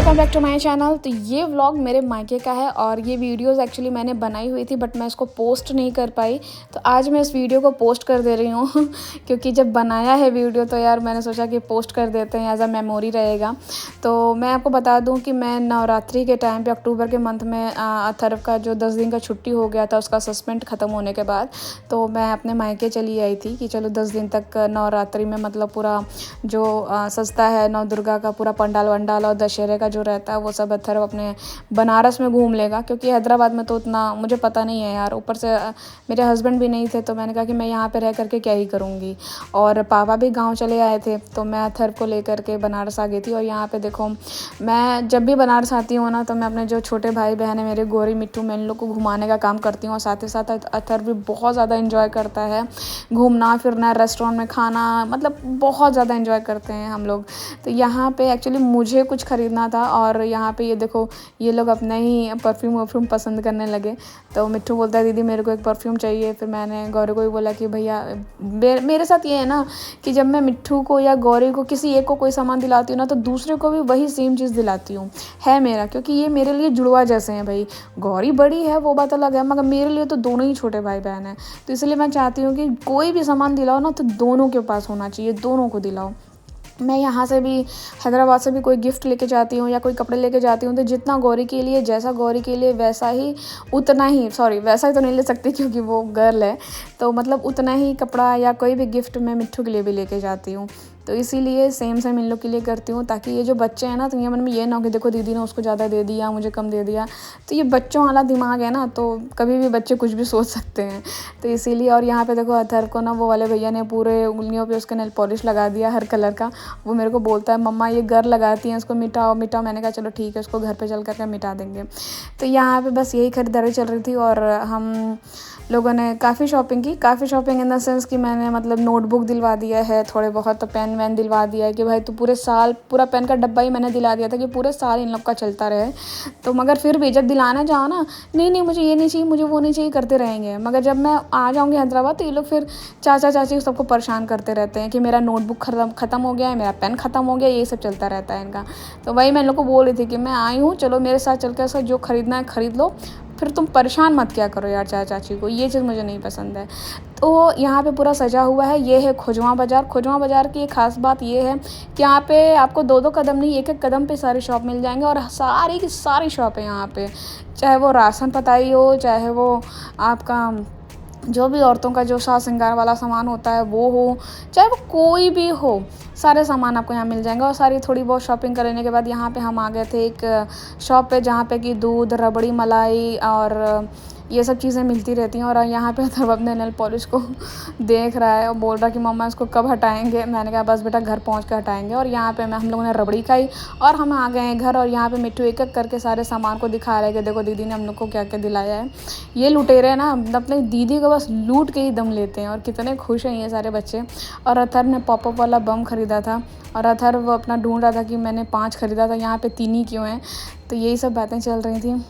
Welcome back to my channel. तो ये vlog मेरे मायके का है और ये वीडियोस एक्चुअली मैंने बनाई हुई थी बट मैं इसको पोस्ट नहीं कर पाई। तो आज मैं इस वीडियो को पोस्ट कर दे रही हूँ क्योंकि जब बनाया है वीडियो तो यार मैंने सोचा कि पोस्ट कर देते हैं, एज अ मेमोरी रहेगा। तो मैं आपको बता दूँ कि मैं नवरात्रि के टाइम पे अक्टूबर के मंथ में अथर्व का जो 10 दिन का छुट्टी हो गया था उसका सस्पेंड ख़त्म होने के बाद तो मैं अपने मायके चली आई थी कि चलो 10 दिन तक नवरात्रि में मतलब पूरा जो सजता है नव दुर्गा का पूरा पंडाल वंडाल और दशहरे का जो रहता है वो सब अथर्व अपने बनारस में घूम लेगा, क्योंकि हैदराबाद में तो उतना मुझे पता नहीं है यार। ऊपर से मेरे हस्बैंड भी नहीं थे तो मैंने कहा कि मैं यहाँ पे रह करके क्या ही करूँगी। और पापा भी गांव चले आए थे तो मैं अथर्व को लेकर के बनारस आ गई थी। और यहाँ पे देखो मैं जब भी बनारस आती हूँ ना तो मैं अपने जो छोटे भाई बहन है मेरे गोरी मिट्टू मैं इन लोग को घुमाने का काम करती हूँ और साथ ही साथ अथर्व भी बहुत ज़्यादा इन्जॉय करता है घूमना फिरना, रेस्टोरेंट में खाना, मतलब बहुत ज़्यादा इन्जॉय करते हैं हम लोग। तो यहाँ पे एक्चुअली मुझे कुछ ख़रीदना था और यहाँ पे ये देखो ये लोग अपना ही परफ्यूम वर्फ्यूम पसंद करने लगे। तो मिट्टू बोलता है दीदी मेरे को एक परफ्यूम चाहिए। फिर मैंने गौरी को भी बोला कि भैया मेरे साथ ये है ना कि जब मैं मिट्टू को या गौरी को किसी एक को कोई सामान दिलाती हूँ ना तो दूसरे को भी वही सेम चीज़ दिलाती हूँ है मेरा, क्योंकि ये मेरे लिए जुड़वा जैसे हैं भाई। गौरी बड़ी है वो बात अलग है मगर मेरे लिए तो दोनों ही छोटे भाई बहन हैं। तो इसलिए मैं चाहती हूँ कि कोई भी सामान दिलाओ ना तो दोनों के पास होना चाहिए, दोनों को दिलाओ। मैं यहाँ से भी हैदराबाद से भी कोई गिफ्ट लेके जाती हूँ या कोई कपड़े लेके जाती हूँ तो जितना गौरी के लिए जैसा गौरी के लिए वैसा ही उतना ही, सॉरी वैसा ही तो नहीं ले सकती क्योंकि वो गर्ल है, तो मतलब उतना ही कपड़ा या कोई भी गिफ्ट मैं मिट्टू के लिए भी लेके जाती हूँ। तो इसीलिए सेम सेम इन लोग के लिए करती हूँ ताकि ये जो बच्चे हैं ना तो ये मन में ये ना हो कि देखो दीदी ने उसको ज़्यादा दे दिया मुझे कम दे दिया। तो ये बच्चों वाला दिमाग है ना तो कभी भी बच्चे कुछ भी सोच सकते हैं। तो इसीलिए और यहाँ पे देखो अथर्व को ना वो वाले भैया ने पूरे उंगलियों पे उसके नेल पॉलिश लगा दिया हर कलर का। वो मेरे को बोलता है मम्मा ये घर लगाती हैं इसको मिटाओ मिटाओ। मैंने कहा चलो ठीक है उसको घर पे चल करके मिटा देंगे। तो यहाँ पे बस यही खरीदारी चल रही थी और हम लोगों ने काफ़ी शॉपिंग की, काफ़ी शॉपिंग इन द सेंस कि मैंने मतलब नोटबुक दिलवा दिया है, थोड़े बहुत तो पेन वैन दिलवा दिया है कि भाई तू पूरे साल पूरा पेन का डब्बा ही मैंने दिला दिया था कि पूरे साल इन लोग का चलता रहे। तो मगर फिर भी जब दिलाने जाओ ना नहीं नहीं मुझे ये नहीं चाहिए मुझे वो नहीं चाहिए करते रहेंगे। मगर जब मैं आ जाऊँगी हैदराबाद तो ये लोग फिर चाचा चाची सबको परेशान करते रहते हैं कि मेरा नोटबुक ख़त्म हो गया है, मेरा पेन ख़त्म हो गया, ये सब चलता रहता है इनका। तो वही मैं इन लोग को बोल रही थी कि मैं आई हूँ चलो मेरे साथ चल कर जो ख़रीदना है ख़रीद लो, फिर तुम परेशान मत क्या करो यार चाचा चाची को, ये चीज़ मुझे नहीं पसंद है। तो यहाँ पे पूरा सजा हुआ है, ये है खोजवा बाज़ार। खोजवा बाज़ार की एक ख़ास बात ये है कि यहाँ पे आपको दो दो कदम नहीं एक एक कदम पे सारी शॉप मिल जाएंगे और सारी की सारी शॉप है यहाँ पे, चाहे वो राशन पताई हो चाहे वो आपका जो भी औरतों का जो साज श्रृंगार वाला सामान होता है वो हो, चाहे वो कोई भी हो, सारे सामान आपको यहाँ मिल जाएंगे। और सारी थोड़ी बहुत शॉपिंग करने के बाद यहाँ पे हम आ गए थे एक शॉप पे जहाँ पे कि दूध रबड़ी मलाई और ये सब चीज़ें मिलती रहती हैं। और यहाँ पे तब अपने नेल पॉलिश को देख रहा है और बोल रहा कि मम्मा इसको कब हटाएंगे। मैंने कहा बस बेटा घर पहुँच कर हटाएंगे। और यहाँ पे हम लोगों ने रबड़ी खाई और हम आ गए हैं घर। और यहाँ पे मिट्टू एक एक करके सारे सामान को दिखा रहे कि देखो दीदी ने हम लोग को क्या क्या दिलाया है। ये लुटेरे ना अपने दीदी को बस लूट के ही दम लेते हैं और कितने खुश हैं ये सारे बच्चे। और अथर्व ने पॉपअप वाला बम ख़रीदा था और अथर्व अपना ढूंढ रहा था कि मैंने 5 ख़रीदा था यहाँ पे 3 ही क्यों हैं। तो यही सब बातें चल रही थी।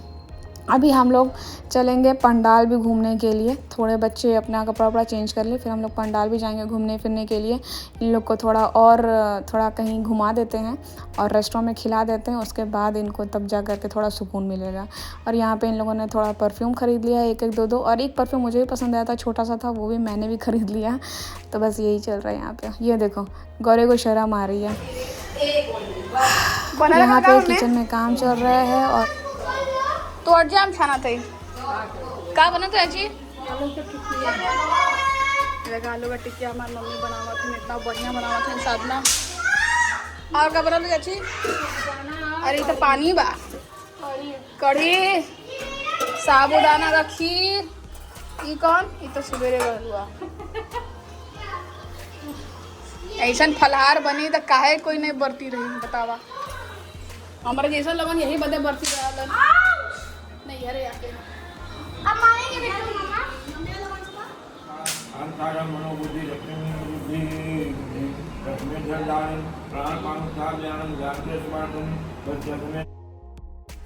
अभी हम लोग चलेंगे पंडाल भी घूमने के लिए, थोड़े बच्चे अपना कपड़ा वपड़ा चेंज कर ले फिर हम लोग पंडाल भी जाएंगे घूमने फिरने के लिए। इन लोग को थोड़ा कहीं घुमा देते हैं और रेस्टोरेंट में खिला देते हैं, उसके बाद इनको तब जा करके थोड़ा सुकून मिलेगा। और यहाँ पे इन लोगों ने थोड़ा परफ्यूम ख़रीद लिया है, एक एक दो दो, और एक परफ्यूम मुझे भी पसंद आया था छोटा सा था वो भी मैंने भी ख़रीद लिया। तो बस यही चल रहा है यहाँ पे। ये देखो गौरे को शर्म आ रही है। यहाँ पे किचन में काम चल रहा है और तो जाम खाना था का बना था जी आलू का टिकिया हमारी मम्मी बनावा थी, इतना बढ़िया बनावा था साधना। और का बना अच्छी अरे तो पानी बा कढ़ी साबूदाना का खीर, ये कौन ये तो सवेरे हुआ ऐसा फलहार बनी तो काहे कोई नहीं बरती रही बतावा। हमारे जैसा लगन यही बदे बरती रहा नहीं अरे आके अब मारेंगे बेटा मम्मा अंतरा मनोबुद्धि लक्ष्मी लक्ष्मी जलदान प्राण मान सार ज्ञान ज्ञान के स्मार्टन बच्चे में।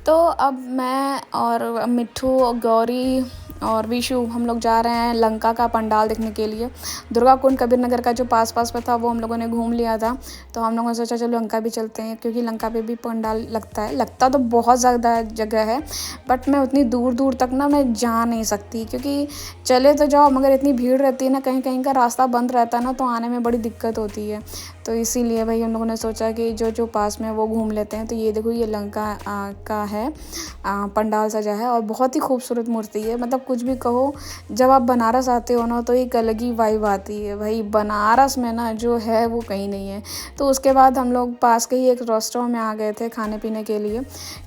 तो अब मैं और मिट्टू गौरी और विशु हम लोग जा रहे हैं लंका का पंडाल देखने के लिए। दुर्गा कुंड कबीर नगर का जो पास में था वो हम लोगों ने घूम लिया था, तो हम लोगों ने सोचा चलो लंका भी चलते हैं, क्योंकि लंका पे भी पंडाल लगता है। लगता तो बहुत ज़्यादा जगह है, बट मैं उतनी दूर दूर तक ना मैं जा नहीं सकती, क्योंकि चले तो जाओ मगर इतनी भीड़ रहती है ना, कहीं कहीं का रास्ता बंद रहता है ना, तो आने में बड़ी दिक्कत होती है। तो इसीलिए भाई हम लोगों ने सोचा कि जो पास में वो घूम लेते हैं। तो ये देखो ये लंका का है पंडाल सजा है और बहुत ही खूबसूरत मूर्ति है। मतलब कुछ भी कहो, जब आप बनारस आते हो ना तो एक अलग ही वाइब आती है भाई। बनारस में ना जो है वो कहीं नहीं है। तो उसके बाद हम लोग पास के ही एक रेस्टोरेंट में आ गए थे खाने पीने के लिए,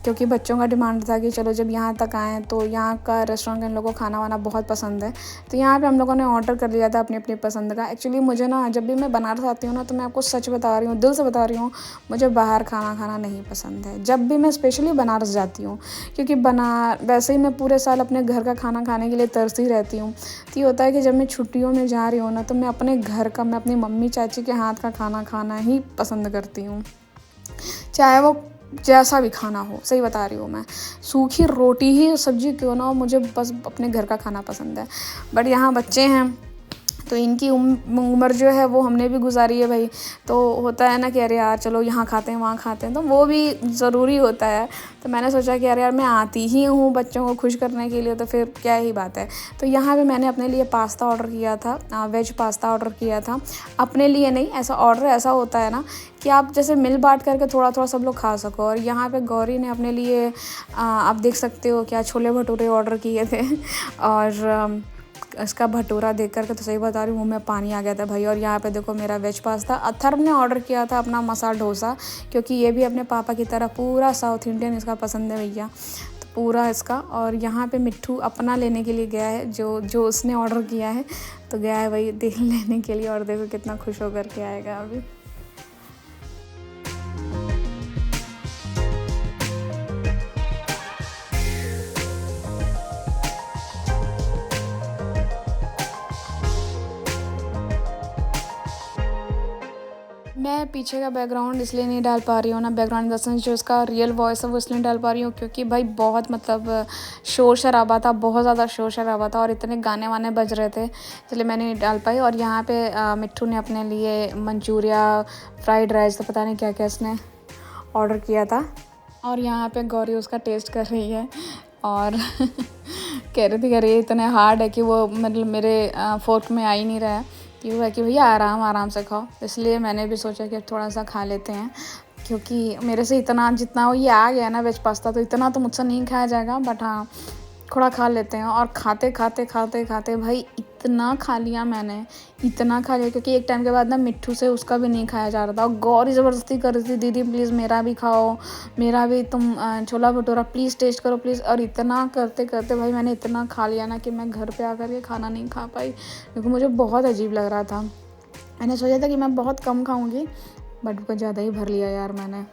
क्योंकि बच्चों का डिमांड था कि चलो जब यहाँ तक आएँ तो यहाँ का रेस्टोरेंट के इन लोगों को खाना वाना बहुत पसंद है। तो यहाँ पे हम लोगों ने ऑर्डर कर लिया था अपनी अपनी पसंद का। एक्चुअली मुझे ना जब भी मैं बनारस आती हूँ ना, तो मैं आपको सच बता रही हूँ, दिल से बता रही हूँ, मुझे बाहर खाना खाना नहीं पसंद है जब भी मैं स्पेशली बनारस जाती हूँ। क्योंकि वैसे ही मैं पूरे साल अपने घर का खाना खाने के लिए तरसती रहती हूँ। तो ये होता है कि जब मैं छुट्टियों में जा रही हूँ ना, तो मैं अपने घर का, मैं अपनी मम्मी चाची के हाथ का खाना खाना ही पसंद करती हूँ, चाहे वो जैसा भी खाना हो। सही बता रही हूँ मैं, सूखी रोटी ही सब्जी क्यों ना हो, मुझे बस अपने घर का खाना पसंद है। बट यहाँ बच्चे हैं तो इनकी उम्र जो है वो हमने भी गुजारी है भाई। तो होता है ना कि अरे यार चलो यहाँ खाते हैं वहाँ खाते हैं, तो वो भी ज़रूरी होता है। तो मैंने सोचा कि अरे यार मैं आती ही हूँ बच्चों को खुश करने के लिए, तो फिर क्या ही बात है। तो यहाँ पे मैंने अपने लिए पास्ता ऑर्डर किया था, वेज पास्ता ऑर्डर किया था। अपने लिए नहीं, ऐसा ऑर्डर ऐसा होता है ना कि आप जैसे मिल बांट करके थोड़ा थोड़ा सब लोग खा सको। और यहाँ पे गौरी ने अपने लिए आप देख सकते हो क्या छोले भटूरे ऑर्डर किए थे। और इसका भटूरा देख करके तो सही बता रही हूँ मुँह में पानी आ गया था भाई। और यहाँ पे देखो मेरा वेज पास्ता। अथर्व ने ऑर्डर किया था अपना मसाला डोसा, क्योंकि ये भी अपने पापा की तरह पूरा साउथ इंडियन इसका पसंद है भैया, तो पूरा इसका। और यहाँ पे मिट्ठू अपना लेने के लिए गया है, जो उसने ऑर्डर किया है, तो गया है भाई दिल लेने के लिए। और देखो कितना खुश होकर के आएगा अभी। मैं पीछे का बैकग्राउंड इसलिए नहीं डाल पा रही हूँ ना, बैकग्राउंड इन द सेंस जो इसका रियल वॉइस है वो इसलिए डाल पा रही हूँ क्योंकि भाई बहुत मतलब शोर शराबा था, बहुत ज़्यादा शोर शराबा था और इतने गाने वाने बज रहे थे, इसलिए मैंने नहीं डाल पाई। और यहाँ पे मिट्ठू ने अपने लिए मंचूरिया, फ्राइड राइस, तो पता नहीं क्या क्या इसने ऑर्डर किया था। और यहाँ पे गौरी उसका टेस्ट कर रही है और कह रही थी कि अरे इतने हार्ड है कि वो मतलब मेरे फोर्क में आ ही नहीं रहा है। क्यों है कि भैया आराम से खाओ, इसलिए मैंने भी सोचा कि थोड़ा सा खा लेते हैं, क्योंकि मेरे से इतना जितना ये आ गया ना वेज पास्ता, तो इतना तो मुझसे नहीं खाया जाएगा, बट हाँ थोड़ा खा लेते हैं। और खाते खाते भाई इतना खा लिया मैंने, इतना खा लिया, क्योंकि एक टाइम के बाद ना मिट्ठू से उसका भी नहीं खाया जा रहा था। और गौरी ज़बरदस्ती कर रही थी, दीदी प्लीज़ मेरा भी खाओ, मेरा भी तुम छोला भटूरा प्लीज़ टेस्ट करो प्लीज़। और इतना करते करते भाई मैंने इतना खा लिया ना कि मैं घर पे आकर के खाना नहीं खा पाई, क्योंकि मुझे बहुत अजीब लग रहा था। मैंने सोचा था कि मैं बहुत कम खाऊँगी, बट कुछ ज़्यादा ही भर लिया यार मैंने।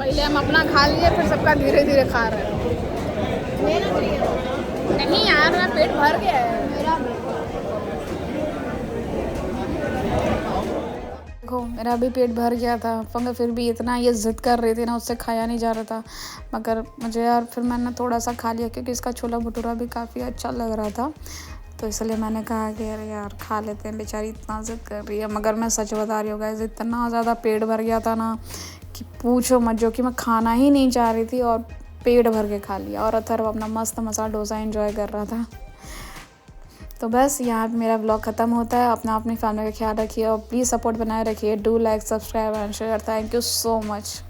पहले हम अपना खा लिए, फिर सबका धीरे धीरे खा रहे हैं। नहीं यार मेरा पेट भर गया है। देखो मेरा भी पेट भर गया था, मगर फिर भी इतना ये ज़िद कर रही थी ना, उससे खाया नहीं जा रहा था। मगर मुझे यार फिर मैंने थोड़ा सा खा लिया, क्योंकि इसका छोला भटूरा भी काफ़ी अच्छा लग रहा था, तो इसलिए मैंने कहा कि अरे यार खा लेते हैं, बेचारी इतना ज़िद कर रही है। मगर मैं सच बता रही हूँ गाइस, इतना ज़्यादा पेट भर गया था ना कि पूछो मत, जो कि मैं खाना ही नहीं चाह रही थी और पेट भर के खा लिया। और अथर्व अपना मस्त मसाला डोसा एंजॉय कर रहा था। तो बस यहाँ पे मेरा व्लॉग ख़त्म होता है। अपनी फैमिली का ख्याल रखिए और प्लीज़ सपोर्ट बनाए रखिए। Do like, subscribe and share. Thank you so much.